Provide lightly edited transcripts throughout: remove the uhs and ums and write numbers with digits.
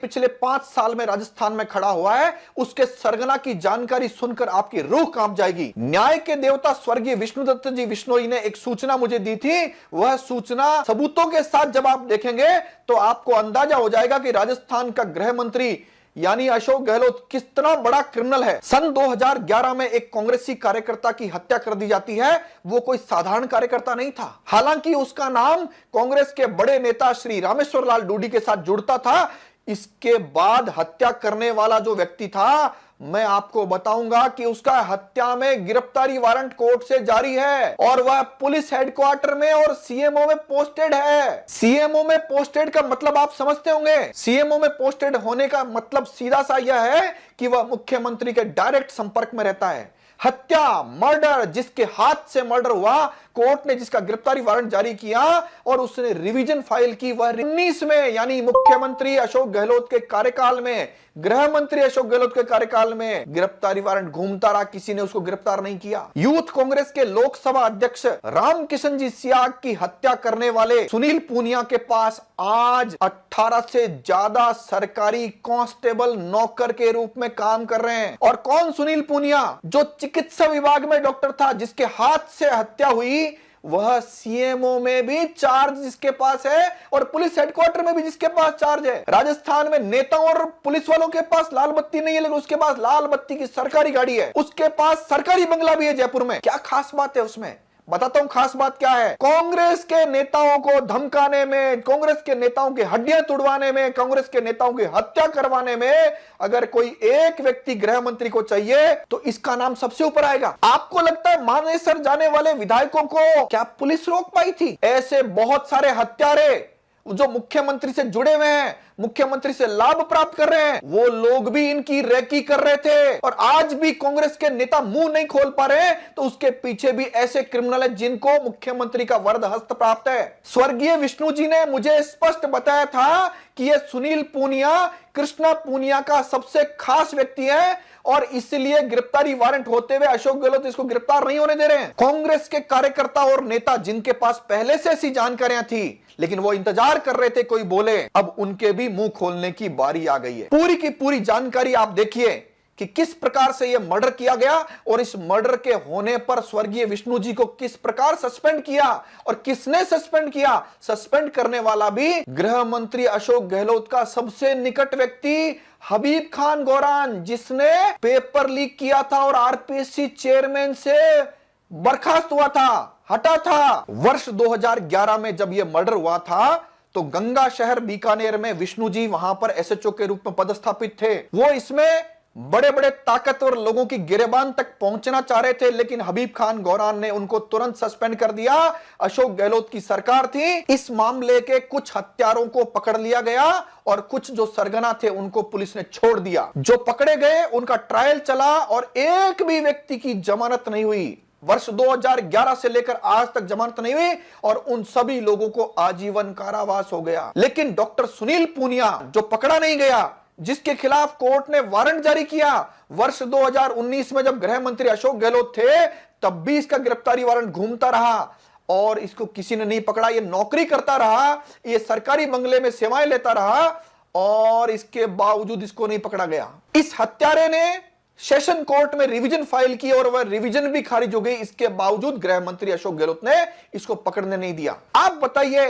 पिछले 5 साल में राजस्थान में खड़ा हुआ है, उसके सरगना की जानकारी सुनकर आपकी रूह कांप जाएगी। न्याय के देवता स्वर्गीय विष्णुदत्त जी विश्नोई ने एक सूचना मुझे दी थी। वह सूचना सबूतों के साथ जब आप देखेंगे तो आपको अंदाजा हो जाएगा कि राजस्थान का गृह मंत्री यानी अशोक गहलोत कितना बड़ा क्रिमिनल है। सन 2011 में एक कांग्रेसी कार्यकर्ता की हत्या कर दी जाती है। वो कोई साधारण कार्यकर्ता नहीं था, हालांकि उसका नाम कांग्रेस के बड़े नेता श्री रामेश्वर लाल डूडी के साथ जुड़ता था। इसके बाद हत्या करने वाला जो व्यक्ति था, मैं आपको बताऊंगा कि उसका हत्या में गिरफ्तारी वारंट कोर्ट से जारी है और वह पुलिस हेडक्वार्टर में और सीएमओ में पोस्टेड है। सीएमओ में पोस्टेड का मतलब आप समझते होंगे। सीएमओ में पोस्टेड होने का मतलब सीधा सा यह है कि वह मुख्यमंत्री के डायरेक्ट संपर्क में रहता है। हत्या, मर्डर, जिसके हाथ से मर्डर हुआ, कोर्ट ने जिसका गिरफ्तारी वारंट जारी किया और उसने रिवीजन फाइल की, वह 19 में यानी मुख्यमंत्री अशोक गहलोत के कार्यकाल में, गृह मंत्री अशोक गहलोत के कार्यकाल में गिरफ्तारी वारंट घूमता रहा, किसी ने उसको गिरफ्तार नहीं किया। यूथ कांग्रेस के लोकसभा अध्यक्ष रामकिशन जी सियाग की हत्या करने वाले सुनील पूनिया के पास आज 18 से ज्यादा सरकारी कांस्टेबल नौकर के रूप में काम कर रहे हैं। और कौन सुनील पूनिया? जो चिकित्सा विभाग में डॉक्टर था, जिसके हाथ से हत्या हुई, वह सीएमओ में भी चार्ज जिसके पास है और पुलिस हेडक्वार्टर में भी जिसके पास चार्ज है। राजस्थान में नेताओं और पुलिस वालों के पास लाल बत्ती नहीं है, लेकिन उसके पास लाल बत्ती की सरकारी गाड़ी है, उसके पास सरकारी बंगला भी है जयपुर में। क्या खास बात है उसमें? बताता हूं खास बात क्या है। कांग्रेस के नेताओं को धमकाने में, कांग्रेस के नेताओं की हड्डियां तुड़वाने में, कांग्रेस के नेताओं की हत्या करवाने में अगर कोई एक व्यक्ति गृह मंत्री को चाहिए तो इसका नाम सबसे ऊपर आएगा। आपको लगता है मानेसर जाने वाले विधायकों को क्या पुलिस रोक पाई थी? ऐसे बहुत सारे हत्यारे जो मुख्यमंत्री से जुड़े हुए हैं, मुख्यमंत्री से लाभ प्राप्त कर रहे हैं, वो लोग भी इनकी रेकी कर रहे थे और आज भी कांग्रेस के नेता मुंह नहीं खोल पा रहे, तो उसके पीछे भी ऐसे क्रिमिनल है जिनको मुख्यमंत्री का वरद हस्त प्राप्त है। स्वर्गीय विष्णु जी ने मुझे स्पष्ट बताया था कि यह सुनील पूनिया कृष्णा पूनिया का सबसे खास व्यक्ति है और इसलिए गिरफ्तारी वारंट होते हुए अशोक गहलोत इसको गिरफ्तार नहीं होने दे रहे हैं। कांग्रेस के कार्यकर्ता और नेता जिनके पास पहले से ऐसी जानकारियां थी, लेकिन वो इंतजार कर रहे थे कोई बोले, अब उनके भी मुंह खोलने की बारी आ गई है। पूरी की पूरी जानकारी आप देखिए कि किस प्रकार से यह मर्डर किया गया और इस मर्डर के होने पर स्वर्गीय विष्णु जी को किस प्रकार सस्पेंड किया और किसने सस्पेंड किया। सस्पेंड करने वाला भी गृह मंत्री अशोक गहलोत का सबसे निकट व्यक्ति हबीब खान गौरान, जिसने पेपर लीक किया था और आरपीएससी चेयरमैन से बर्खास्त हुआ था, हटा था। वर्ष 2011 में जब यह मर्डर हुआ था तो गंगा शहर बीकानेर में विष्णु जी वहां पर एसएचओ के रूप में पदस्थापित थे। वो इसमें बड़े बड़े ताकतवर लोगों की गिरेबान तक पहुंचना चाह रहे थे, लेकिन हबीब खान गौरान ने उनको तुरंत सस्पेंड कर दिया। अशोक गहलोत की सरकार थी। इस मामले के कुछ हत्यारों को पकड़ लिया गया और कुछ जो सरगना थे उनको पुलिस ने छोड़ दिया। जो पकड़े गए उनका ट्रायल चला और एक भी व्यक्ति की जमानत नहीं हुई। वर्ष 2011 से लेकर आज तक जमानत नहीं हुई और उन सभी लोगों को आजीवन कारावास हो गया। लेकिन डॉक्टर सुनील पूनिया जो पकड़ा नहीं गया, जिसके खिलाफ कोर्ट ने वारंट जारी किया, वर्ष 2019 में जब गृह मंत्री अशोक गहलोत थे तब भी इसका गिरफ्तारी वारंट घूमता रहा और इसको किसी ने नहीं पकड़ा। ये नौकरी करता रहा, ये सरकारी बंगले में सेवाएं लेता रहा और इसके बावजूद इसको नहीं पकड़ा गया। इस हत्यारे ने सेशन कोर्ट में रिवीजन फाइल की और वह रिवीजन भी खारिज हो गई। इसके बावजूद गृह मंत्री अशोक गहलोत ने इसको पकड़ने नहीं दिया। आप बताइए,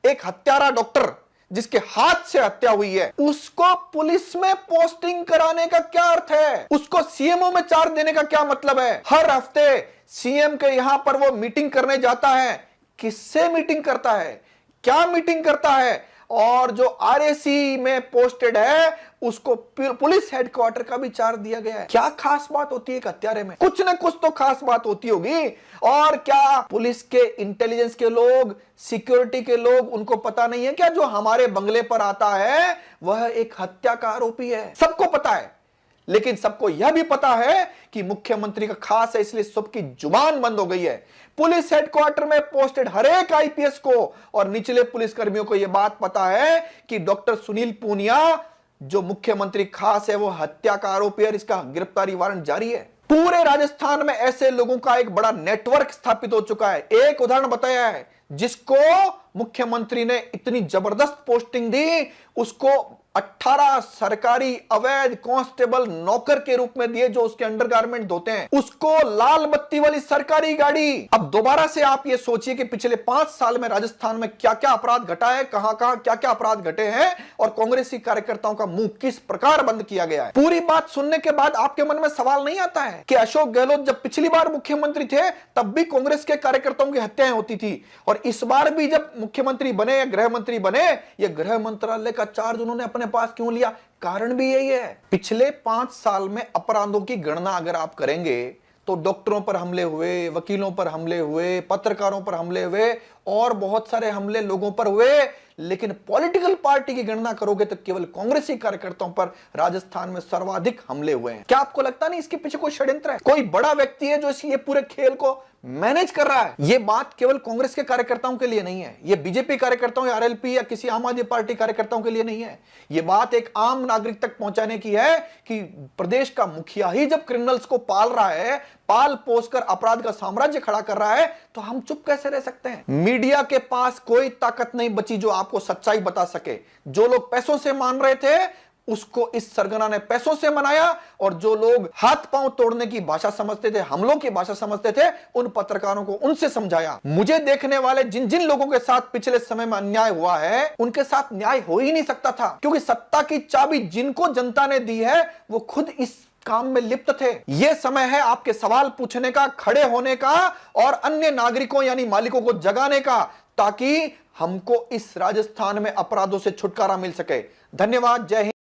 एक हत्यारा डॉक्टर जिसके हाथ से हत्या हुई है, उसको पुलिस में पोस्टिंग कराने का क्या अर्थ है? उसको सीएमओ में चार्ज देने का क्या मतलब है? हर हफ्ते सीएम के यहां पर वो मीटिंग करने जाता है। किससे मीटिंग करता है? क्या मीटिंग करता है? और जो आरएसी में पोस्टेड है उसको पुलिस हेडक्वार्टर का भी चार्ज दिया गया है। क्या खास बात होती है एक हत्यारे में? कुछ ना कुछ तो खास बात होती होगी। और क्या पुलिस के इंटेलिजेंस के लोग, सिक्योरिटी के लोग, उनको पता नहीं है क्या जो हमारे बंगले पर आता है वह एक हत्या का आरोपी है? सबको पता है, लेकिन सबको यह भी पता है कि मुख्यमंत्री का खास है, इसलिए सबकी जुबान बंद हो गई है। पुलिस हेडक्वार्टर में पोस्टेड हर एक आईपीएस को और निचले पुलिस कर्मियों को यह बात पता है कि डॉक्टर सुनील पूनिया जो मुख्यमंत्री खास है वो हत्या का आरोपी है, इसका गिरफ्तारी वारंट जारी है। पूरे राजस्थान में ऐसे लोगों का एक बड़ा नेटवर्क स्थापित हो चुका है। एक उदाहरण बताया है, जिसको मुख्यमंत्री ने इतनी जबरदस्त पोस्टिंग दी, उसको 18 सरकारी अवैध कांस्टेबल नौकर के रूप में दिए जो उसके अंडरगारमेंट धोते हैं, उसको लाल बत्ती वाली सरकारी गाड़ी। अब दोबारा से आप ये सोचिए कि पिछले 5 साल में राजस्थान में क्या क्या अपराध घटा है, कहां कहां क्या क्या अपराध घटे हैं और कांग्रेसी कार्यकर्ताओं का मुंह किस प्रकार बंद किया गया है। पूरी बात सुनने के बाद आपके मन में सवाल नहीं आता है कि अशोक गहलोत जब पिछली बार मुख्यमंत्री थे तब भी कांग्रेस के कार्यकर्ताओं की हत्याएं होती थी, और इस बार भी जब मुख्यमंत्री बने या गृह मंत्री बने, ये गृह मंत्रालय का चार्ज उन्होंने अपने पास क्यों लिया? कारण भी यही है। पिछले 5 साल में अपराधों की गणना अगर आप करेंगे तो डॉक्टरों पर हमले हुए, वकीलों पर हमले हुए, पत्रकारों पर हमले हुए और बहुत सारे हमले लोगों पर हुए, लेकिन पॉलिटिकल पार्टी की गणना करोगे तो केवल कांग्रेसी कार्यकर्ताओं पर राजस्थान में सर्वाधिक हमले हुए हैं। क्या आपको लगता नहीं इसके पीछे कोई षड्यंत्र है, कोई बड़ा व्यक्ति है जो ये पूरे खेल को मैनेज कर रहा है? ये बात केवल कांग्रेस के कार्यकर्ताओं के लिए नहीं है, ये बीजेपी कार्यकर्ताओं या आरएलपी या किसी आम आदमी पार्टी कार्यकर्ताओं के लिए नहीं है। ये बात एक आम नागरिक तक पहुंचाने की है कि प्रदेश का मुखिया ही जब क्रिमिनल्स को पाल रहा है, पाल पोस कर अपराध का साम्राज्य खड़ा कर रहा है, तो हम चुप कैसे रह सकते हैं? मीडिया के पास कोई ताकत नहीं बची जो आपको सच्चाई बता सके। जो लोग पैसों से मान रहे थे उसको इस सरगना ने पैसों से मनाया, और जो लोग हाथ पांव तोड़ने की भाषा समझते थे, हमलों की भाषा समझते थे, उन पत्रकारों को उनसे समझाया। मुझे देखने वाले जिन जिन लोगों के साथ पिछले समय में अन्याय हुआ है उनके साथ न्याय हो ही नहीं सकता था, क्योंकि सत्ता की चाबी जिनको जनता ने दी है वो खुद इस काम में लिप्त थे। यह समय है आपके सवाल पूछने का, खड़े होने का और अन्य नागरिकों यानी मालिकों को जगाने का, ताकि हमको इस राजस्थान में अपराधों से छुटकारा मिल सके। धन्यवाद। जय हिंद।